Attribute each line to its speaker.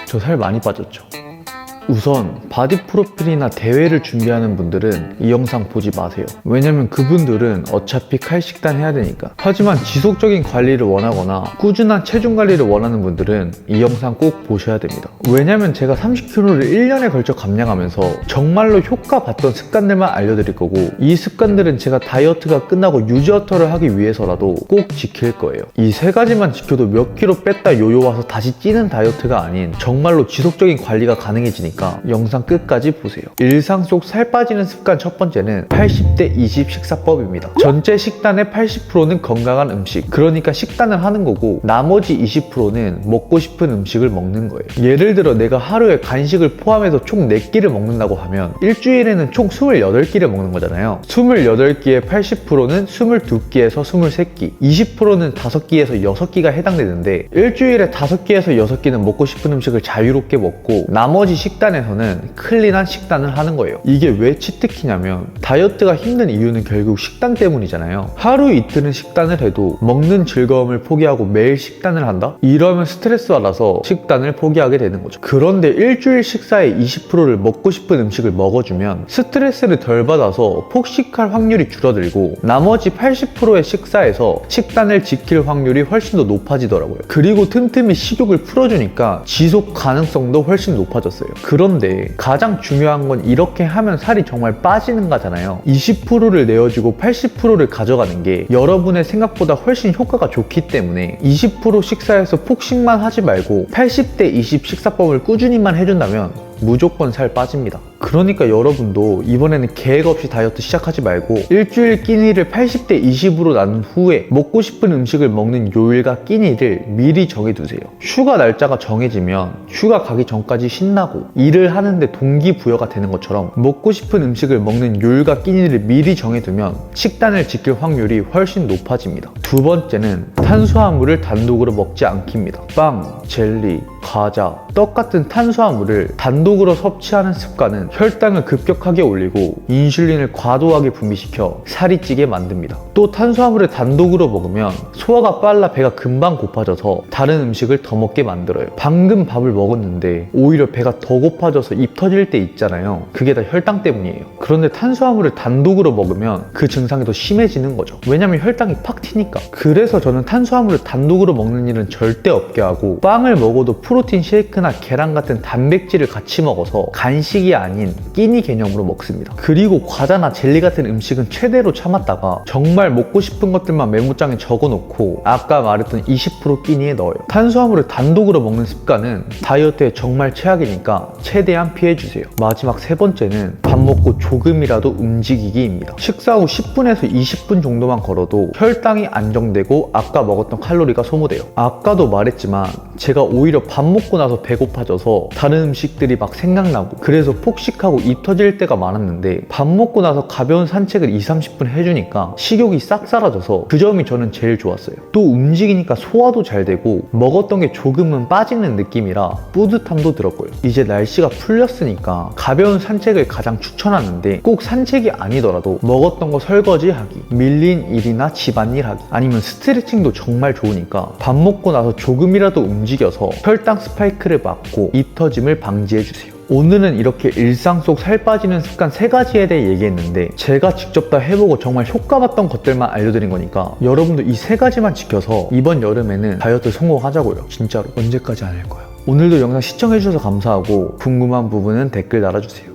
Speaker 1: 저 살 많이 빠졌죠. 우선 바디 프로필이나 대회를 준비하는 분들은 이 영상 보지 마세요. 왜냐면 그분들은 어차피 칼식단 해야 되니까. 하지만 지속적인 관리를 원하거나 꾸준한 체중 관리를 원하는 분들은 이 영상 꼭 보셔야 됩니다. 왜냐면 제가 30kg를 1년에 걸쳐 감량하면서 정말로 효과 봤던 습관들만 알려드릴 거고, 이 습관들은 제가 다이어트가 끝나고 유지어터를 하기 위해서라도 꼭 지킬 거예요. 이 세 가지만 지켜도 몇 킬로 뺐다 요요 와서 다시 찌는 다이어트가 아닌 정말로 지속적인 관리가 가능해지니까 영상 끝까지 보세요. 일상 속 살 빠지는 습관 첫 번째는 80대 20 식사법입니다. 전체 식단의 80%는 건강한 음식, 그러니까 식단을 하는 거고, 나머지 20%는 먹고 싶은 음식을 먹는 거예요. 예를 들어 내가 하루에 간식을 포함해서 총 4끼를 먹는다고 하면 일주일에는 총 28끼를 먹는 거잖아요. 28끼의 80%는 22끼에서 23끼, 20%는 5끼에서 6끼가 해당되는데, 일주일에 5끼에서 6끼는 먹고 싶은 음식을 자유롭게 먹고 나머지 식단에서는 클린한 식단을 하는 거예요. 이게 왜 치트키냐면, 다이어트가 힘든 이유는 결국 식단 때문이잖아요. 하루 이틀은 식단을 해도 먹는 즐거움을 포기하고 매일 식단을 한다? 이러면 스트레스 받아서 식단을 포기하게 되는 거죠. 그런데 일주일 식사의 20%를 먹고 싶은 음식을 먹어주면 스트레스를 덜 받아서 폭식할 확률이 줄어들고, 나머지 80%의 식사에서 식단을 지킬 확률이 훨씬 더 높아지더라고요. 그리고 틈틈이 식욕을 풀어주니까 지속 가능성도 훨씬 높아졌어요. 그런데 가장 중요한 건 이렇게 하면 살이 정말 빠지는 거잖아요. 20%를 내어주고 80%를 가져가는 게 여러분의 생각보다 훨씬 효과가 좋기 때문에 20% 식사에서 폭식만 하지 말고 80대 20 식사법을 꾸준히만 해준다면 무조건 살 빠집니다. 그러니까 여러분도 이번에는 계획 없이 다이어트 시작하지 말고 일주일 끼니를 80대 20으로 나눈 후에 먹고 싶은 음식을 먹는 요일과 끼니를 미리 정해두세요. 휴가 날짜가 정해지면 휴가 가기 전까지 신나고 일을 하는데 동기부여가 되는 것처럼, 먹고 싶은 음식을 먹는 요일과 끼니를 미리 정해두면 식단을 지킬 확률이 훨씬 높아집니다. 두 번째는 탄수화물을 단독으로 먹지 않기입니다. 빵, 젤리, 과자, 떡 같은 탄수화물을 단독으로 섭취하는 습관은 혈당을 급격하게 올리고 인슐린을 과도하게 분비시켜 살이 찌게 만듭니다. 또 탄수화물을 단독으로 먹으면 소화가 빨라 배가 금방 고파져서 다른 음식을 더 먹게 만들어요. 방금 밥을 먹었는데 오히려 배가 더 고파져서 입 터질 때 있잖아요. 그게 다 혈당 때문이에요. 그런데 탄수화물을 단독으로 먹으면 그 증상이 더 심해지는 거죠. 왜냐면 혈당이 팍 튀니까. 그래서 저는 탄수화물을 단독으로 먹는 일은 절대 없게 하고, 빵을 먹어도 프로틴 쉐이크나 계란 같은 단백질을 같이 먹어서 간식이 아닌 끼니 개념으로 먹습니다. 그리고 과자나 젤리 같은 음식은 최대로 참았다가 정말 먹고 싶은 것들만 메모장에 적어놓고 아까 말했던 20% 끼니에 넣어요. 탄수화물을 단독으로 먹는 습관은 다이어트에 정말 최악이니까 최대한 피해주세요. 마지막 세 번째는 밥 먹고 조금이라도 움직이기입니다. 식사 후 10분에서 20분 정도만 걸어도 혈당이 안정되고 아까 먹었던 칼로리가 소모돼요. 아까도 말했지만 제가 오히려 밥 먹고 나서 배고파져서 다른 음식들이 막 생각나고 그래서 폭식하고 입 터질 때가 많았는데, 밥 먹고 나서 가벼운 산책을 20-30분 해주니까 식욕이 싹 사라져서 그 점이 저는 제일 좋았어요. 또 움직이니까 소화도 잘 되고 먹었던 게 조금은 빠지는 느낌이라 뿌듯함도 들었고요. 이제 날씨가 풀렸으니까 가벼운 산책을 가장 추천하는데, 꼭 산책이 아니더라도 먹었던 거 설거지하기, 밀린 일이나 집안일 하기, 아니면 스트레칭도 정말 좋으니까 밥 먹고 나서 조금이라도 움직여서 혈당 스파이크를 막고 입 터짐을 방지해주세요. 오늘은 이렇게 일상 속 살 빠지는 습관 3가지에 대해 얘기했는데, 제가 직접 다 해보고 정말 효과 봤던 것들만 알려드린 거니까 여러분도 이 3가지만 지켜서 이번 여름에는 다이어트 성공하자고요. 진짜로. 언제까지 안 할 거야. 오늘도 영상 시청해주셔서 감사하고 궁금한 부분은 댓글 달아주세요.